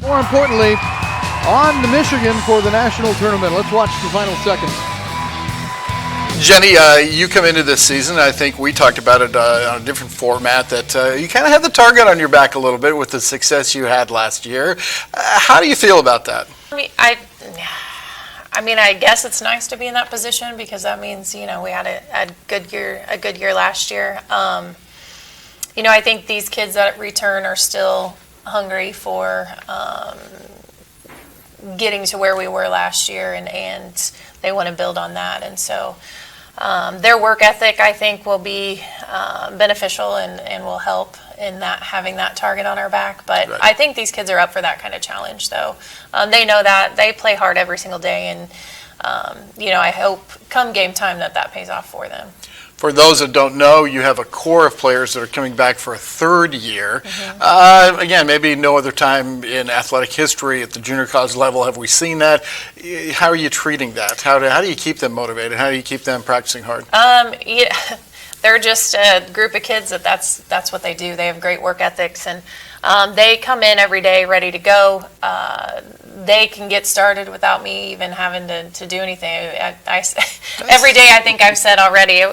More importantly, on to Michigan for the national tournament. Let's watch the final seconds. Jenni, you come into this season, I think we talked about it on a different format, that you kind of had the target on your back a little bit with the success you had last year. How do you feel about that? I mean, I guess it's nice to be in that position because that means, we had a good year last year. I think these kids that return are still hungry for getting to where we were last year, and they want to build on that. And so their work ethic, I think, will be beneficial and will help in that, having that target on our back. But right. I think these kids are up for that kind of challenge, though. They know that. They play hard every single day, and I hope come game time that pays off for them. For those that don't know, you have a core of players that are coming back for a third year. Mm-hmm. Again, maybe no other time in athletic history at the junior college level have we seen that. How are you treating that? How do you keep them motivated? How do you keep them practicing hard? They're just a group of kids that's what they do. They have great work ethics, and they come in every day ready to go. They can get started without me even having to do anything. Every day I think I've said already,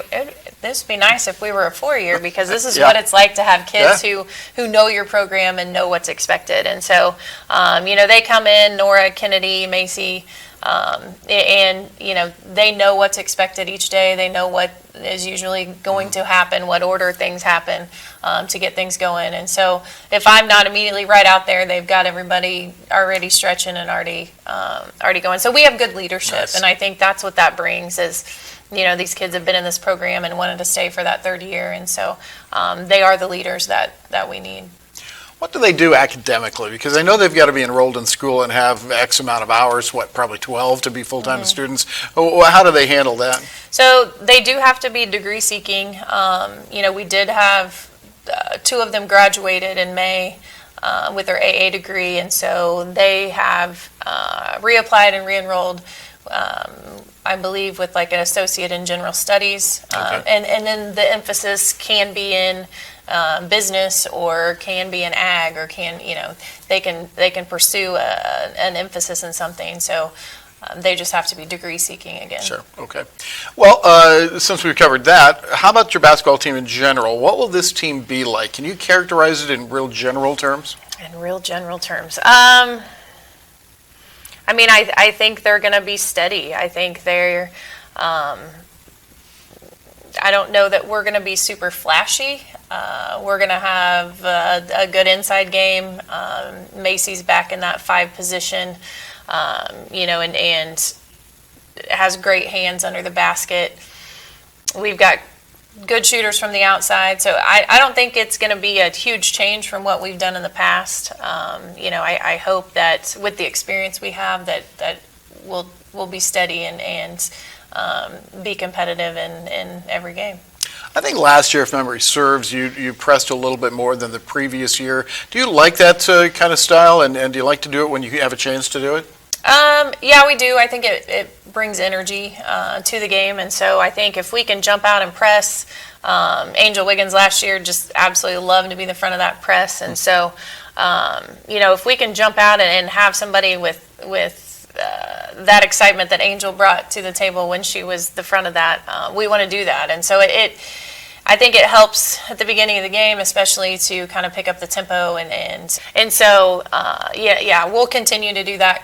this would be nice if we were a 4-year, because this is what it's like to have kids who know your program and know what's expected. And so, they come in, Nora, Kennedy, Macy, and they know what's expected each day. They know what is usually going to happen, what order things happen to get things going. And so if I'm not immediately right out there, they've got everybody already stretching and already going. So we have good leadership. Nice. And I think that's what that brings is, these kids have been in this program and wanted to stay for that third year. And so they are the leaders that we need. What do they do academically? Because I know they've got to be enrolled in school and have X amount of hours, probably 12 to be full-time students. How do they handle that? So they do have to be degree seeking. We did have 2 of them graduated in May with their AA degree, and so they have reapplied and re-enrolled, I believe, with like an associate in general studies. Okay. And then the emphasis can be in business, or can be in ag, or they can pursue an emphasis in something. So they just have to be degree seeking again. Sure. Okay. Well, since we've covered that, how about your basketball team in general? What will this team be like? Can you characterize it in real general terms? In real general terms, I think they're going to be steady. I think they're. I don't know that we're going to be super flashy. We're going to have a good inside game. Macy's back in that 5 position, and has great hands under the basket. We've got good shooters from the outside, so I don't think it's going to be a huge change from what we've done in the past. I hope that with the experience we have, that we'll be steady and be competitive in every game. I think last year, if memory serves, you pressed a little bit more than the previous year. Do you like that kind of style, and do you like to do it when you have a chance to do it? Yeah, we do. I think it brings energy to the game, and so I think if we can jump out and press, Angel Wiggins last year just absolutely loved to be the front of that press, and so if we can jump out and have somebody with that excitement that Angel brought to the table when she was the front of that, we want to do that. And so I think it helps at the beginning of the game, especially to kind of pick up the tempo, and so we'll continue to do that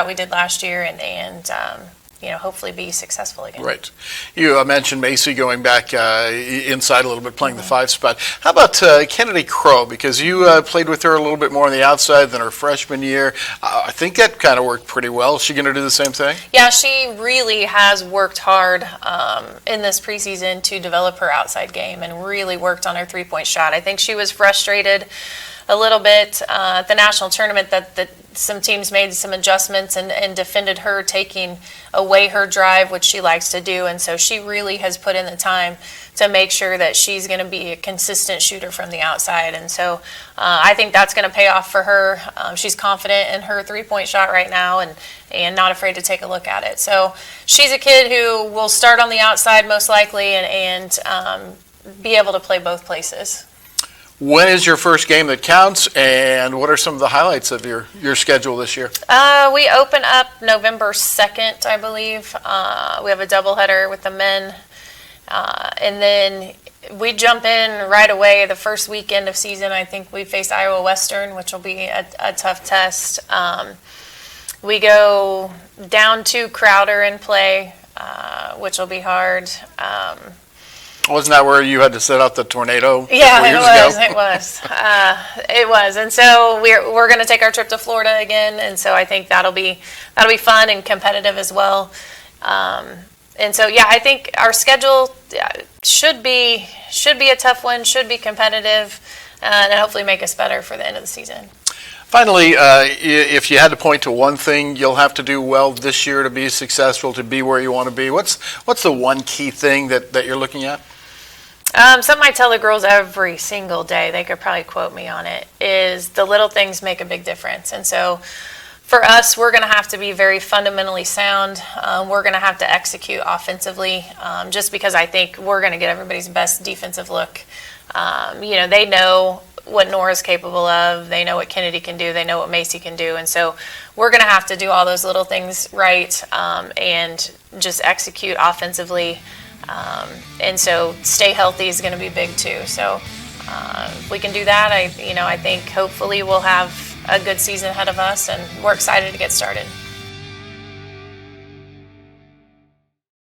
we did last year, and hopefully be successful again. Right. You mentioned Macy going back inside a little bit, playing the 5 spot. How about Kennedy Crow? Because you played with her a little bit more on the outside than her freshman year. I think that kind of worked pretty well. Is she going to do the same thing? Yeah, she really has worked hard in this preseason to develop her outside game and really worked on her 3-point shot. I think she was frustrated a little bit at the national tournament that some teams made some adjustments and defended her taking away her drive, which she likes to do, and so she really has put in the time to make sure that she's going to be a consistent shooter from the outside, and so I think that's going to pay off for her. She's confident in her 3-point shot right now and not afraid to take a look at it. So she's a kid who will start on the outside most likely and be able to play both places. When is your first game that counts, and what are some of the highlights of your schedule this year? We open up November 2nd, I believe. We have a doubleheader with the men. And then we jump in right away the first weekend of season. I think we face Iowa Western, which will be a tough test. We go down to Crowder and play, which will be hard. Wasn't that where you had to set out the tornado? Yeah, years it was. And so we're going to take our trip to Florida again, and so I think that'll be fun and competitive as well. And so yeah, I think our schedule should be a tough one, should be competitive, and hopefully make us better for the end of the season. Finally, if you had to point to one thing you'll have to do well this year to be successful, to be where you want to be, what's the one key thing that you're looking at? Something I tell the girls every single day, they could probably quote me on it, is the little things make a big difference. And so for us, we're going to have to be very fundamentally sound. We're going to have to execute offensively, just because I think we're going to get everybody's best defensive look. They know what Nora's capable of. They know what Kennedy can do. They know what Macy can do. And so we're going to have to do all those little things right, and just execute offensively. And so stay healthy is going to be big too. So if we can do that, I think hopefully we'll have a good season ahead of us, and we're excited to get started.